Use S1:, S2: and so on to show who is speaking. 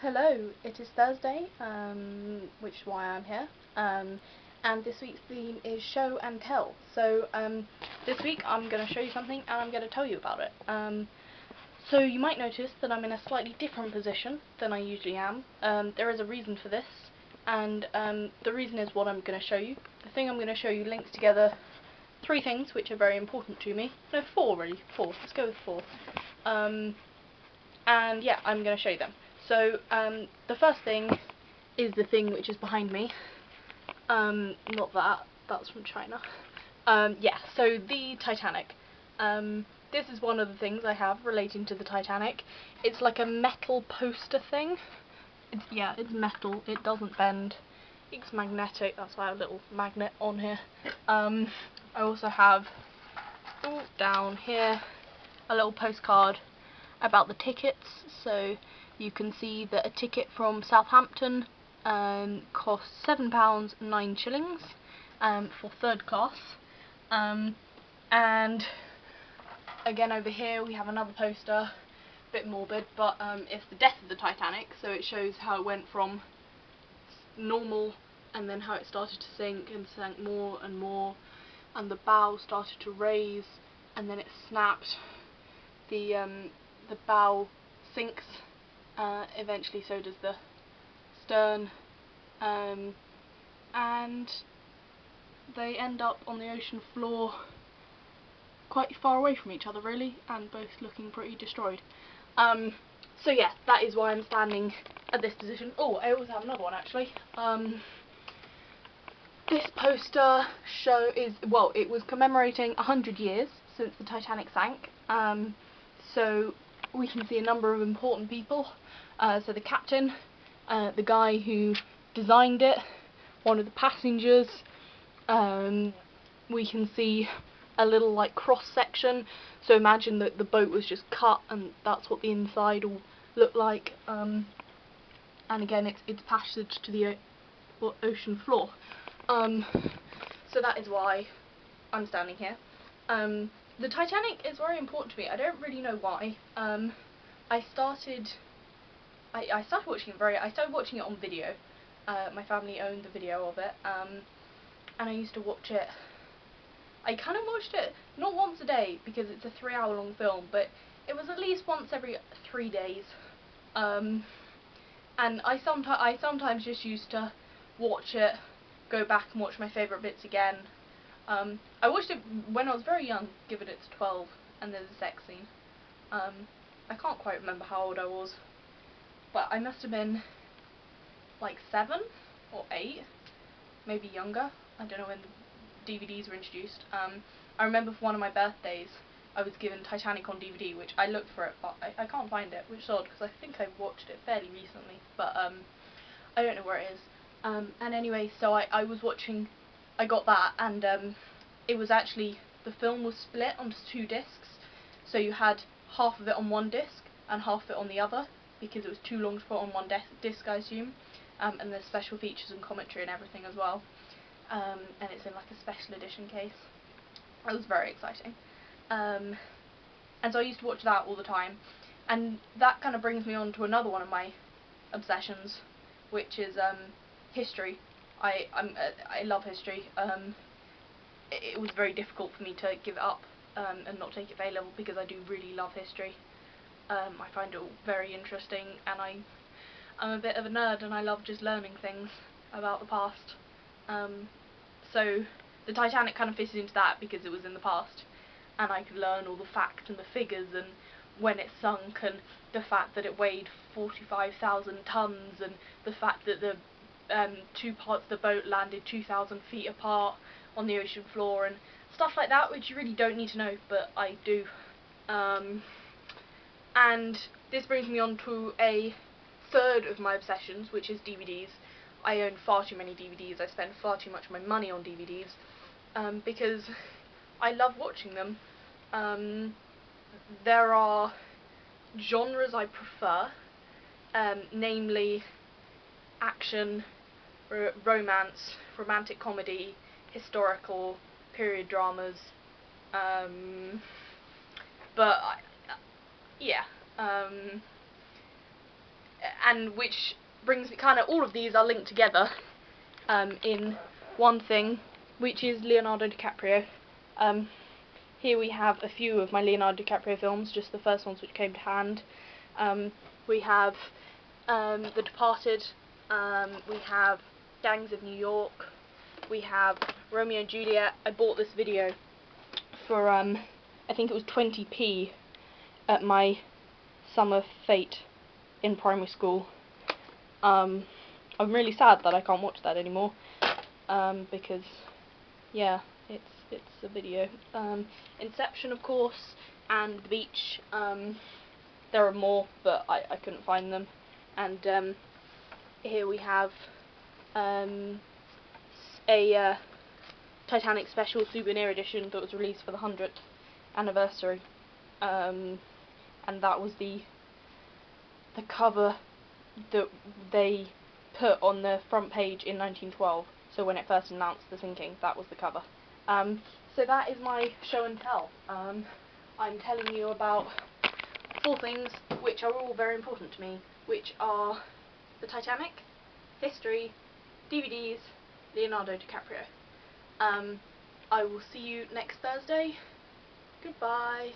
S1: Hello, it is Thursday, which is why I'm here, and this week's theme is show and tell. So this week I'm going to show you something and I'm going to tell you about it. So you might notice that I'm in a slightly different position than I usually am. There is a reason for this, and the reason is what I'm going to show you. The thing I'm going to show you links together three things which are very important to me. No, four really. Four. Let's go with four. And yeah, I'm going to show you them. So the first thing is the thing which is behind me. Not that. That's from China. Yeah, so the Titanic. This is one of the things I have relating to the Titanic. It's like a metal poster thing. It's metal. It doesn't bend. It's magnetic. That's why I have a little magnet on here. I also have down here a little postcard about the tickets, so you can see that a ticket from Southampton costs £7 9 shillings for third class, and again over here we have another poster, a bit morbid, but it's the death of the Titanic, so it shows how it went from normal and then how it started to sink and sank more and more, and the bow started to raise and then it snapped. The bow sinks, eventually so does the stern, and they end up on the ocean floor quite far away from each other really, and both looking pretty destroyed. So yeah, that is why I'm standing at this position. Oh, I also have another one actually. This poster it was commemorating 100 years since the Titanic sank. So we can see a number of important people. So the captain, the guy who designed it, one of the passengers. We can see a little like cross section. So imagine that the boat was just cut, and that's what the inside will look like. And again, it's passage to the ocean floor. So that is why I'm standing here. The Titanic is very important to me. I don't really know why. I started watching it on video. My family owned the video of it, and I used to watch it. I kind of watched it not once a day because it's a 3-hour long film, but it was at least once every 3 days. And I sometimes just used to watch it, go back and watch my favourite bits again. I watched it when I was very young, given it's 12, and there's a sex scene. I can't quite remember how old I was, but I must have been like 7 or 8, maybe younger. I don't know when the DVDs were introduced. I remember for one of my birthdays I was given Titanic on DVD, which I looked for it, but I can't find it, which is odd because I think I watched it fairly recently, but I don't know where it is. And anyway, so I was watching, I got that, and it was actually, the film was split onto 2 discs, so you had half of it on one disc and half of it on the other, because it was too long to put on one disc, I assume. And there's special features and commentary and everything as well, and it's in like a special edition case. It was very exciting, and so I used to watch that all the time, and that kind of brings me on to another one of my obsessions, which is history. I love history. It was very difficult for me to give it up and not take it for A-level, because I do really love history. I find it all very interesting, and I'm a bit of a nerd and I love just learning things about the past. So the Titanic kind of fits into that because it was in the past, and I could learn all the facts and the figures and when it sunk, and the fact that it weighed 45,000 tons, and the fact that the 2 parts of the boat landed 2,000 feet apart on the ocean floor, and stuff like that, which you really don't need to know, but I do. And this brings me on to a third of my obsessions, which is DVDs. I own far too many DVDs. I spend far too much of my money on DVDs because I love watching them. There are genres I prefer, namely action, romance, romantic comedy, historical, period dramas, and which brings me kind of, all of these are linked together in one thing, which is Leonardo DiCaprio. Here we have a few of my Leonardo DiCaprio films, just the first ones which came to hand. We have The Departed, we have Gangs of New York, we have Romeo and Juliet. I bought this video for I think it was 20p at my summer fete in primary school. I'm really sad that I can't watch that anymore, because yeah, it's a video. Inception, of course, and The Beach. There are more, but I couldn't find them. And here we have a Titanic special souvenir edition that was released for the 100th anniversary, and that was the cover that they put on the front page in 1912. So when it first announced the sinking, that was the cover. So that is my show and tell. I'm telling you about 4 things which are all very important to me, which are the Titanic, history, DVDs, Leonardo DiCaprio. I will see you next Thursday. Goodbye.